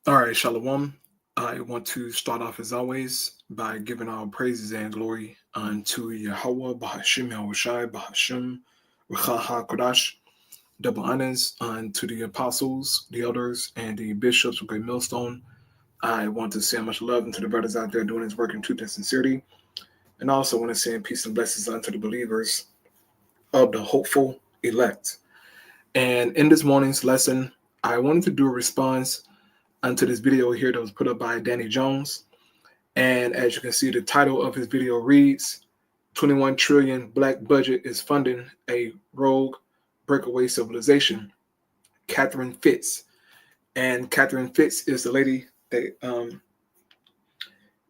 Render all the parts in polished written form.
All right, Shalom. I want to start off as always by giving all praises and glory unto Yahweh, Bahashim, Yahushai, Bahashim, Rechaha Kodash. Double honors unto the apostles, the elders, and the bishops of Great Millstone. I want to send much love unto the brothers out there doing his work in truth and sincerity. And I also want to send peace and blessings unto the believers of the hopeful elect. And in this morning's lesson, I wanted to do a response unto this video here that was put up by Danny Jones. And as you can see, the title of his video reads, 21 trillion black budget is funding a rogue breakaway civilization. Catherine Fitz. And Catherine Fitz is the lady that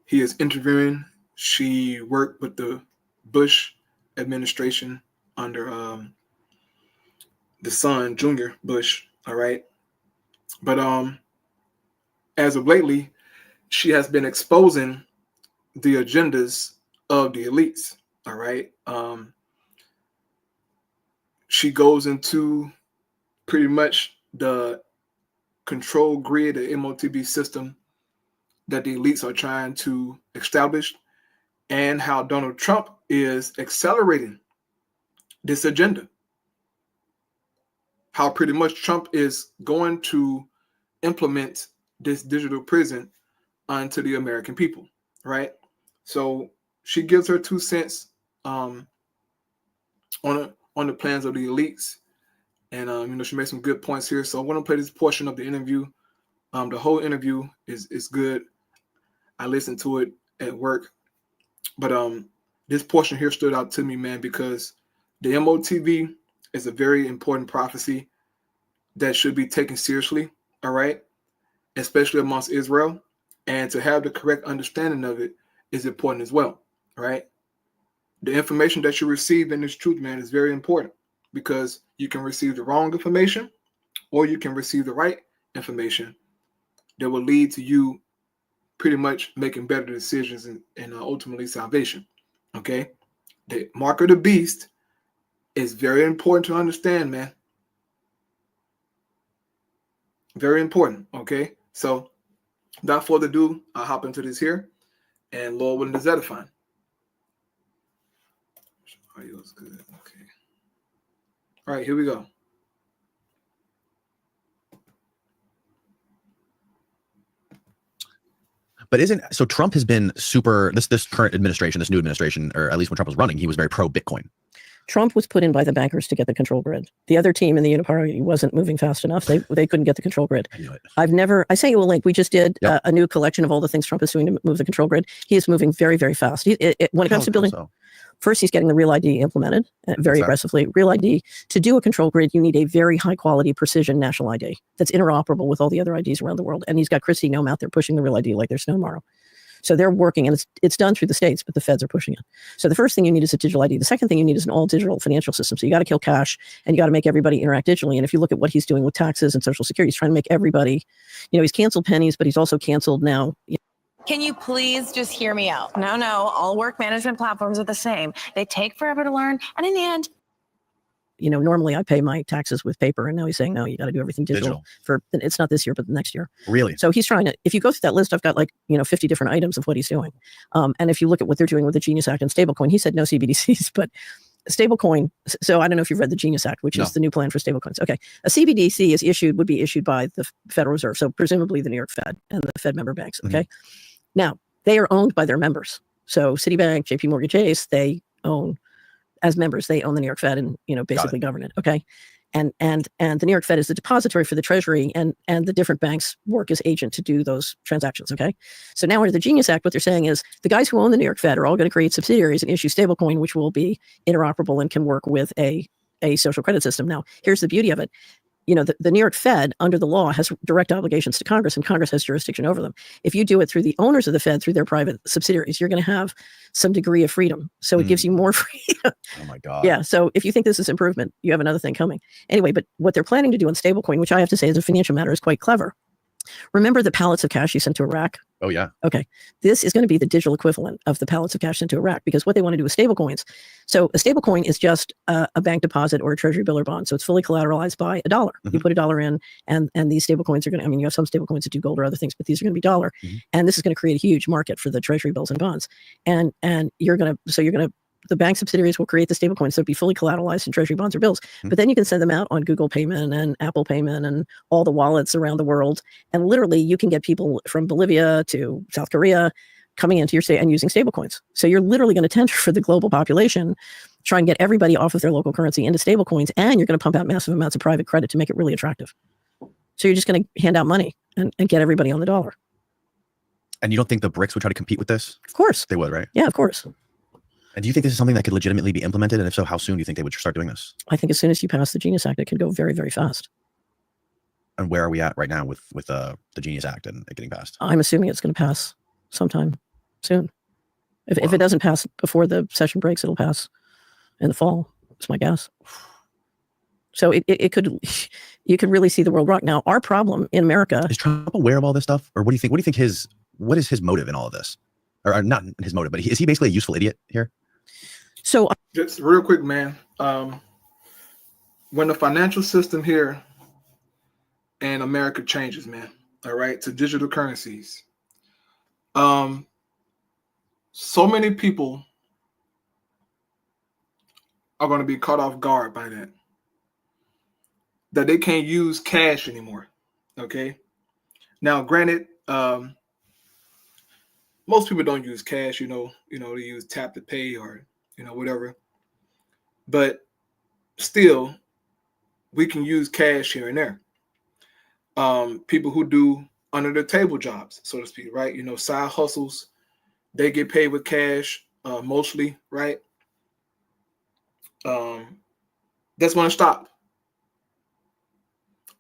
he is interviewing. She worked with the Bush administration under the son, Junior Bush, all right? But as of lately, she has been exposing the agendas of the elites, all right? She goes into pretty much the control grid, the MOTB system that the elites are trying to establish, and how Donald Trump is accelerating this agenda. How pretty much Trump is going to implement this digital prison onto the American people, right? So she gives her 2 cents on the plans of the elites, and she made some good points here. So I want to play this portion of the interview. The whole interview is good. I listened to it at work, but this portion here stood out to me, man, because the MOTV is a very important prophecy that should be taken seriously, all right, especially amongst Israel, and to have the correct understanding of it is important as well, right? The information that you receive in this truth, man, is very important, because you can receive the wrong information or you can receive the right information that will lead to you pretty much making better decisions and ultimately salvation, okay? The mark of the beast is very important to understand, man. Very important, okay? So without further ado, I'll hop into this here, and Lord willing, is edifying. Audio is good, okay. All right, here we go. But so Trump has been super, this current administration, this new administration, or at least when Trump was running, he was very pro Bitcoin. Trump was put in by the bankers to get the control grid. The other team in the Uniparty wasn't moving fast enough. They couldn't get the control grid. I sent you a link. We just did a new collection of all the things Trump is doing to move the control grid. He is moving very, very fast. When it comes to building, first he's getting the Real ID implemented very aggressively. Real ID, to do a control grid, you need a very high quality precision national ID that's interoperable with all the other IDs around the world. And he's got Kristi Noem out there pushing the Real ID like there's no tomorrow. So they're working, and it's done through the states, but the feds are pushing it. So the first thing you need is a digital ID. The second thing you need is an all digital financial system. So you got to kill cash, and you got to make everybody interact digitally. And if you look at what he's doing with taxes and Social Security, he's trying to make everybody, he's canceled pennies, but he's also canceled now. Can you please just hear me out? No, all work management platforms are the same. They take forever to learn, and in the end, normally I pay my taxes with paper, and now he's saying, no, you got to do everything digital. It's not this year, but the next year. Really? So he's trying to, if you go through that list, I've got 50 different items of what he's doing. And if you look at what they're doing with the Genius Act and stablecoin, he said no CBDCs, but stablecoin. So I don't know if you've read the Genius Act, which is the new plan for stablecoins. Okay. A CBDC would be issued by the Federal Reserve. So presumably the New York Fed and the Fed member banks. Okay. Mm-hmm. Now they are owned by their members. So Citibank, JP Morgan Chase, they own, as members, they own the New York Fed and, basically govern it. Okay. And the New York Fed is the depository for the Treasury, and the different banks work as agent to do those transactions. Okay. So now under the Genius Act, what they're saying is the guys who own the New York Fed are all going to create subsidiaries and issue stablecoin, which will be interoperable and can work with a social credit system. Now, here's the beauty of it. The New York Fed, under the law, has direct obligations to Congress, and Congress has jurisdiction over them. If you do it through the owners of the Fed, through their private subsidiaries, you're going to have some degree of freedom. So it gives you more freedom. Oh, my God. Yeah. So if you think this is improvement, you have another thing coming. Anyway, but what they're planning to do on stablecoin, which I have to say as a financial matter is quite clever. Remember the pallets of cash you sent to Iraq Oh, yeah. Okay. This is going to be the digital equivalent of the pallets of cash into Iraq, because what they want to do with stable coins. So a stable coin is just a bank deposit or a treasury bill or bond. So it's fully collateralized by a dollar. You put a dollar in, and these stable coins are going to, I mean, you have some stable coins that do gold or other things, but these are going to be dollar. And this is going to create a huge market for the treasury bills and bonds. And the bank subsidiaries will create the stable coins. So it'll be fully collateralized in treasury bonds or bills. But then you can send them out on Google Payment and Apple Payment and all the wallets around the world. And literally you can get people from Bolivia to South Korea coming into your state and using stable coins. So you're literally going to tender for the global population, try and get everybody off of their local currency into stable coins. And you're going to pump out massive amounts of private credit to make it really attractive. So you're just going to hand out money and get everybody on the dollar. And you don't think the BRICS would try to compete with this? Of course. They would, right? Yeah, of course. And do you think this is something that could legitimately be implemented? And if so, how soon do you think they would start doing this? I think as soon as you pass the Genius Act, it can go very, very fast. And where are we at right now with the Genius Act and it getting passed? I'm assuming it's going to pass sometime soon. If it doesn't pass before the session breaks, it'll pass in the fall. It's my guess. So it could, you could really see the world rock. Now, our problem in America. Is Trump aware of all this stuff? Or what do you think? What do you think what is his motive in all of this? Or not his motive, but is he basically a useful idiot here? So just real quick, man. When the financial system here in America changes, man, all right, to digital currencies, so many people are going to be caught off guard by that they can't use cash anymore. Okay. Now, granted, most people don't use cash, they use tap to pay or whatever. But still, we can use cash here and there. People who do under the table jobs, so to speak, right? Side hustles, they get paid with cash mostly, right? That's going to stop.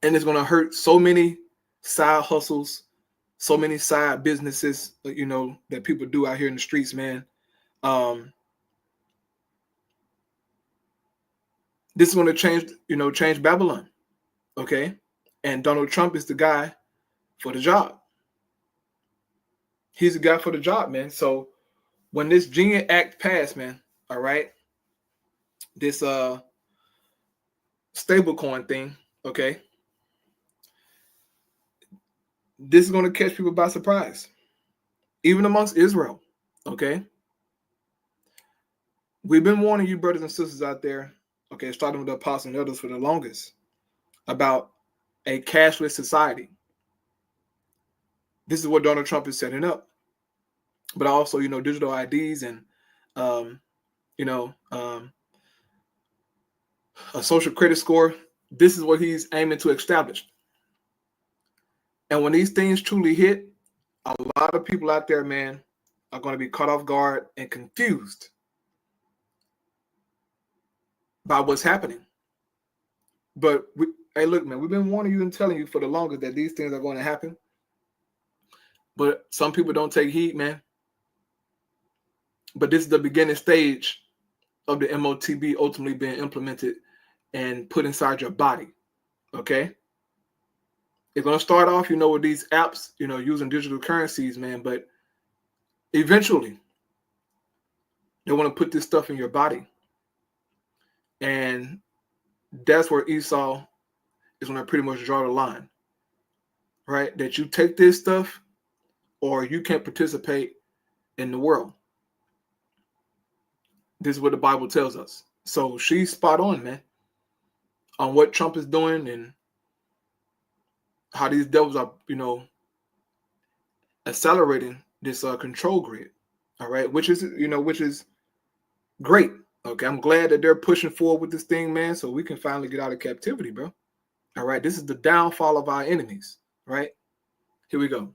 And it's going to hurt so many side hustles, so many side businesses, that people do out here in the streets, man. This is going to change Babylon, okay? And Donald Trump is the guy for the job. He's the guy for the job, man. So when this Genius Act passed, man, all right, this stablecoin thing, okay, this is going to catch people by surprise, even amongst Israel, okay? We've been warning you, brothers and sisters out there, okay, starting with the apostles and elders for the longest, about a cashless society. This is what Donald Trump is setting up. But also, digital IDs and, a social credit score. This is what he's aiming to establish. And when these things truly hit, a lot of people out there, man, are going to be caught off guard and confused by what's happening. But hey, look, man, we've been warning you and telling you for the longest that these things are going to happen. But some people don't take heed, man. But this is the beginning stage of the MOTB ultimately being implemented and put inside your body. Okay? It's going to start off, with these apps, using digital currencies, man. But eventually, they want to put this stuff in your body. And that's where Esau is going to pretty much draw the line, right? That you take this stuff or you can't participate in the world. This is what the Bible tells us. So she's spot on, man, on what Trump is doing and how these devils are, accelerating this control grid. All right, which is great. Okay, I'm glad that they're pushing forward with this thing, man, so we can finally get out of captivity, bro. All right, this is the downfall of our enemies, right? Here we go.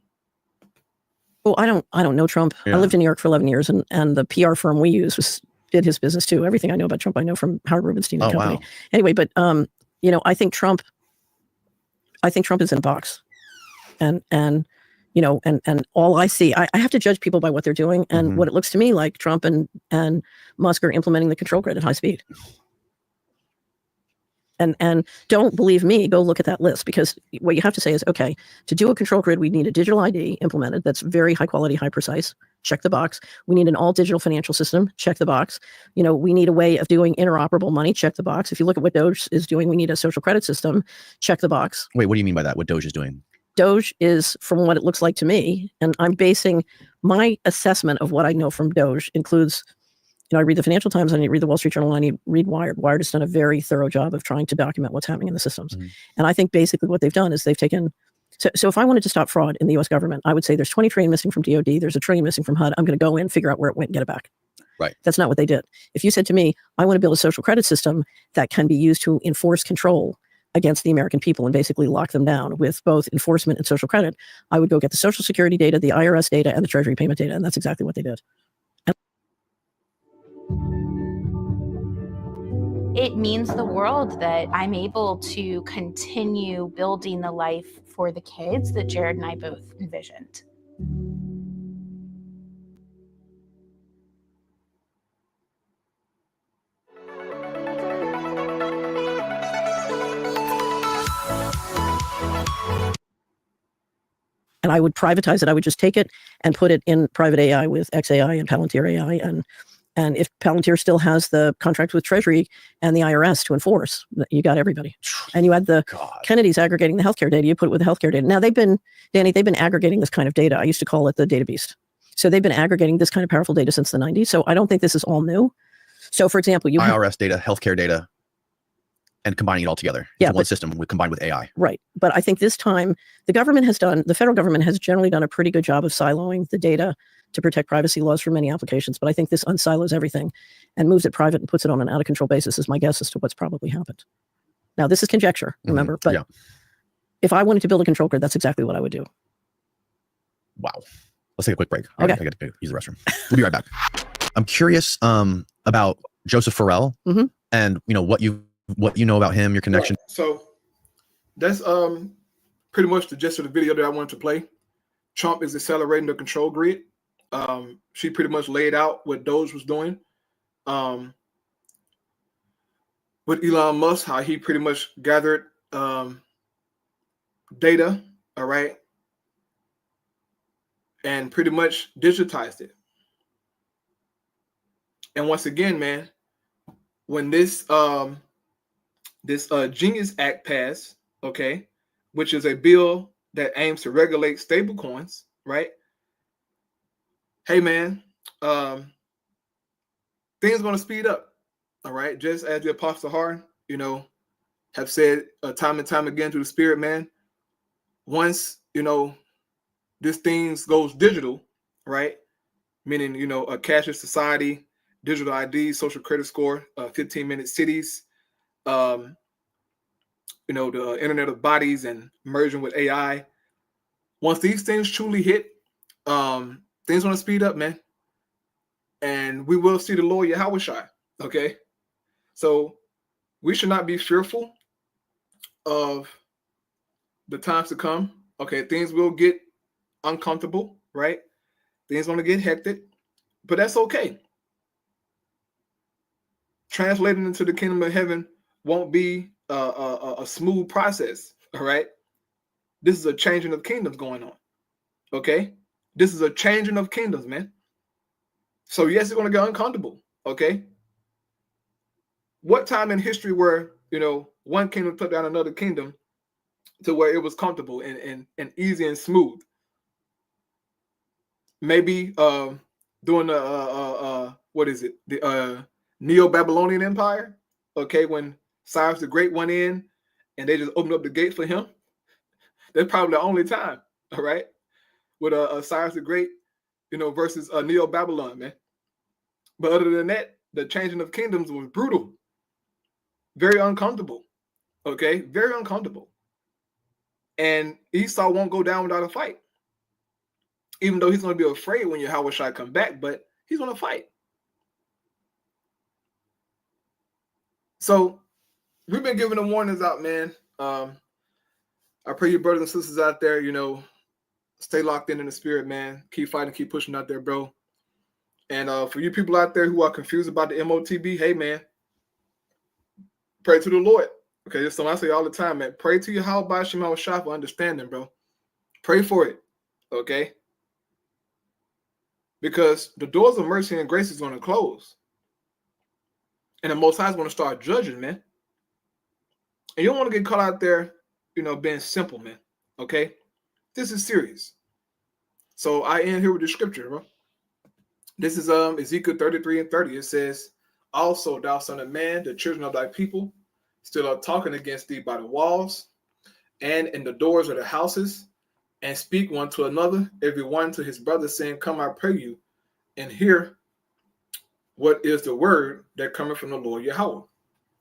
Well, I don't know Trump. Yeah. I lived in New York for 11 years, and the PR firm we use did his business too. Everything I know about Trump, I know from Howard Rubenstein and company. Wow. Anyway, but I think Trump is in a box, and all I see, I have to judge people by what they're doing, and what it looks to me like Trump and Musk are implementing the control grid at high speed. And don't believe me, go look at that list, because what you have to say is, okay, to do a control grid, we need a digital ID implemented that's very high quality, high precise. Check the box. We need an all digital financial system. Check the box. We need a way of doing interoperable money. Check the box. If you look at what Doge is doing, we need a social credit system. Check the box. Wait, what do you mean by that? What Doge is doing? Doge is, from what it looks like to me, and I'm basing my assessment of what I know from Doge includes, I read the Financial Times, I read the Wall Street Journal, and I read Wired. Wired has done a very thorough job of trying to document what's happening in the systems. Mm-hmm. And I think basically what they've done is they've taken, so if I wanted to stop fraud in the US government, I would say there's 20 trillion missing from DOD, there's $1 trillion missing from HUD. I'm going to go in, figure out where it went, and get it back. Right. That's not what they did. If you said to me, I want to build a social credit system that can be used to enforce control against the American people and basically lock them down with both enforcement and social credit, I would go get the Social Security data, the IRS data, and the Treasury payment data. And that's exactly what they did. It means the world that I'm able to continue building the life for the kids that Jared and I both envisioned. And I would privatize it. I would just take it and put it in private AI with XAI and Palantir AI. And if Palantir still has the contract with Treasury and the IRS to enforce, you got everybody. And you had the Kennedy's aggregating the healthcare data. You put it with the healthcare data. Now they've been aggregating this kind of data. I used to call it the data beast. So they've been aggregating this kind of powerful data since the 90s. So I don't think this is all new. So for example, you IRS data, healthcare data, and combining it all together into one system combined with AI. Right. But I think this time the federal government has generally done a pretty good job of siloing the data to protect privacy laws for many applications. But I think this unsilos everything and moves it private and puts it on an out of control basis is my guess as to what's probably happened. Now, this is conjecture, remember, but if I wanted to build a control grid, that's exactly what I would do. Wow. Let's take a quick break. Okay. I got to use the restroom. We'll be right back. I'm curious about Joseph Farrell and what you know about him, your connection. Right. So that's pretty much the gist of the video that I wanted to play. Trump is accelerating the control grid. She pretty much laid out what Doge was doing. With Elon Musk, how he pretty much gathered data, all right, and pretty much digitized it. And once again, man, when this Genius Act passed, okay, which is a bill that aims to regulate stablecoins, right? Hey, man, things are going to speed up, all right? Just as the Apostle Har, have said time and time again through the Spirit, man, once, this thing goes digital, right? Meaning, a cashless society, digital ID, social credit score, 15-minute cities, the Internet of Bodies and merging with AI. Once these things truly hit, things going to speed up, man. And we will see the Lord Yahushua, okay? So we should not be fearful of the times to come. Okay, things will get uncomfortable, right? Things going to get hectic, but that's okay. Translating into the kingdom of heaven won't be a smooth process, all right? This is a changing of kingdoms going on, okay? This is a changing of kingdoms, man. So yes, it's going to get uncomfortable, okay? What time in history where, one kingdom took down another kingdom to where it was comfortable and easy and smooth? Maybe during the, the Neo-Babylonian Empire, okay, when Cyrus the Great went in and they just opened up the gate for him. That's probably the only time, all right, with Cyrus the Great, versus Neo-Babylon, man. But other than that, the changing of kingdoms was brutal, very uncomfortable, okay, very uncomfortable. And Esau won't go down without a fight, even though he's going to be afraid when Yahushua come back, but he's going to fight. So we've been giving them warnings out, man. I pray you brothers and sisters out there, stay locked in the Spirit, man. Keep fighting, keep pushing out there, bro. And for you people out there who are confused about the MOTB, hey, man, pray to the Lord, Okay, so I say all the time, man, pray to your Yahweh by Shema Shah for understanding, bro. Pray for it, okay? Because the doors of mercy and grace is going to close. And the Most High is going to start judging, man. And you don't want to get caught out there, being simple, man, okay? This is serious. So I end here with the scripture, bro. This is Ezekiel 33:30. It says, also, thou son of man, the children of thy people still are talking against thee by the walls and in the doors of the houses, and speak one to another, every one to his brother, saying, come, I pray you, and hear what is the word that cometh from the Lord Yahweh.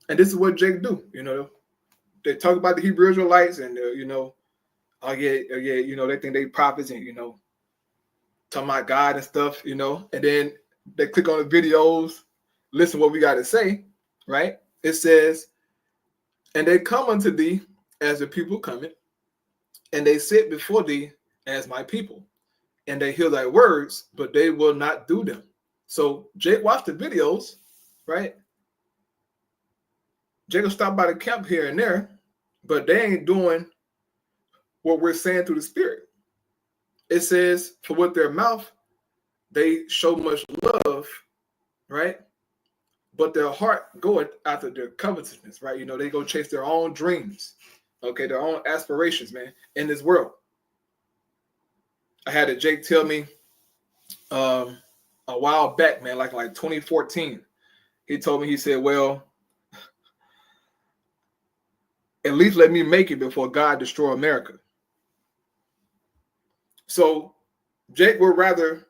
And this is what Jake do. They talk about the Hebrew Israelites, and oh yeah, they think they prophets, and talking about God and stuff, and then they click on the videos, listen what we got to say, right? It says, and they come unto thee as the people coming, and they sit before thee as my people, and they hear thy words, but they will not do them. So Jake watched the videos, right? Jake will stop by the camp here and there, but they ain't doing what we're saying through the Spirit. It says, for with their mouth they show much love, right? But their heart goeth after their covetousness, right? They go chase their own dreams, okay, their own aspirations, man, in this world. I had a Jake tell me a while back, man, like 2014. He told me, he said, well, at least let me make it before God destroy America. So Jake would rather,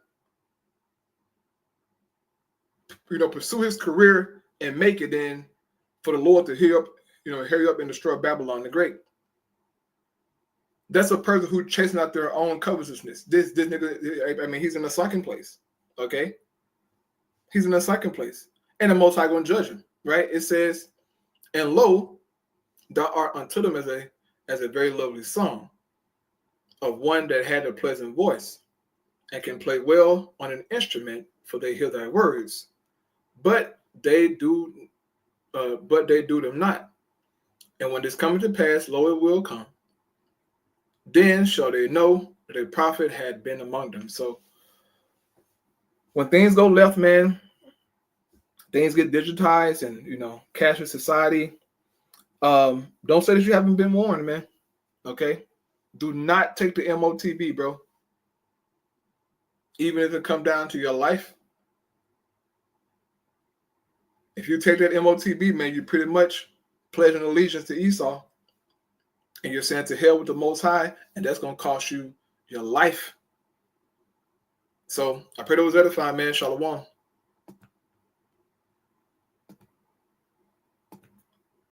pursue his career and make it than for the Lord to hurry up and destroy Babylon the Great. That's a person who's chasing out their own covetousness. This nigga, he's in a sunken place. Okay? He's in a sunken place. And the Most High going to judge him, right? It says, and lo, thou art unto them as a very lovely song of one that had a pleasant voice and can play well on an instrument, for they hear thy words, but they do them not. And when this cometh to pass, lo, it will come. Then shall they know that a prophet had been among them. So when things go left, man, things get digitized and cashless society. Don't say that you haven't been warned, man. Okay, do not take the MOTB, bro. Even if it come down to your life. If you take that MOTB, man, you pretty much pledging allegiance to Esau, and you're saying to hell with the Most High, and that's gonna cost you your life. So I pray that was edifying, man. Shalom.